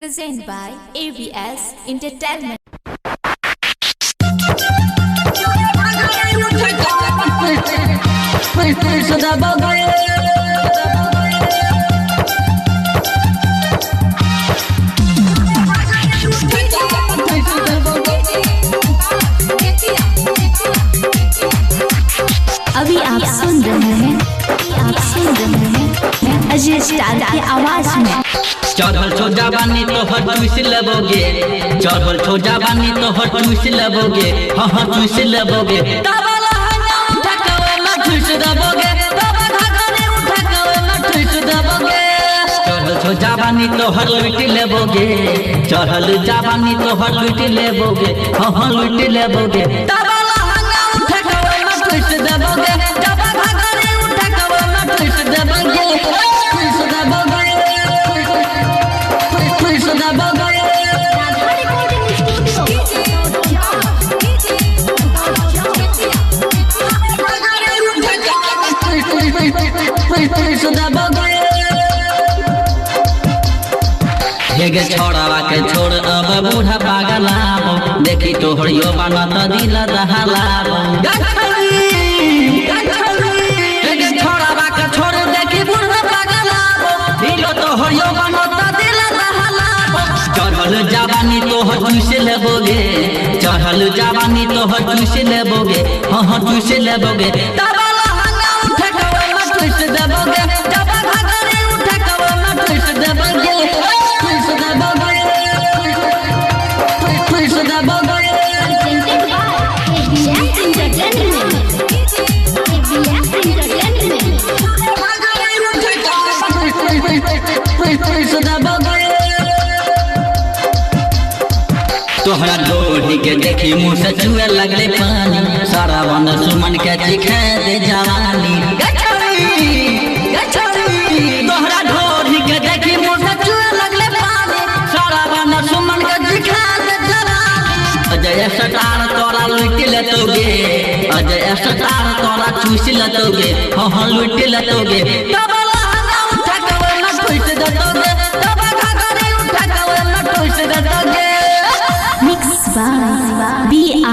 Presented by ABS Entertainment. अभी आप सुन रहे हैं अजय स्टार की आवाज में। चढ़ल छो जवानी तो हर चूस लेबोगे, चढ़ल छो जवानी तो हर चूस लेबोगे, हाँ हाँ चूस लेबोगे। तबला हना उठा कवे में चूस देबोगे, तबला घाघरे उठा कवे में चूस देबोगे। चढ़ल छो जवानी तो हर लूट लेबोगे, चढ़ल जवानी तो हर लूट लेबोगे, हाँ हाँ लूट लेबोगे। तबला हना उठा कवे में चूस देबोगे, तबला घाघरे उठा कवे में चूस देबोगे। हेगे छोड़वा के छोड़ अब बूढ़ा पागल आबो, देखी तोहरियो बना त दिल दहलाबो। हेगे छोड़वा के छोड़ देखी बूढ़ा पागल आबो, दिलो तोहरियो बना त दिल दहलाबो। चढ़ल जवानी तोहर चूस लेबोगे, चढ़ल जवानी तोहर चूस लेबोगे, हाँ हाँ चूस लेबोगे। तबला हना उठा कवे में चूस देबोगे, तबला घाघरे उठा कवे में चूस देबोगे। तोहरा लोढ़ी के देखी मुँह से चुए लगले पानी, सारा वन सुमन के चिखे दे जवानी। तोहरा लोढ़ी के देखी मुँह से चुए लगले पानी, सारा वन सुमन के चिखे दे जवानी। अजय स्टार तोरा लूट लेतोगे, अजय स्टार तोरा चूस लेतोगे, हाँ हाँ लूट लेतोगे। तबला हना उठा कवे में चूस देतोगे, तबला घाघरे उठा कवे में चूस देतोगे। Mixed by B R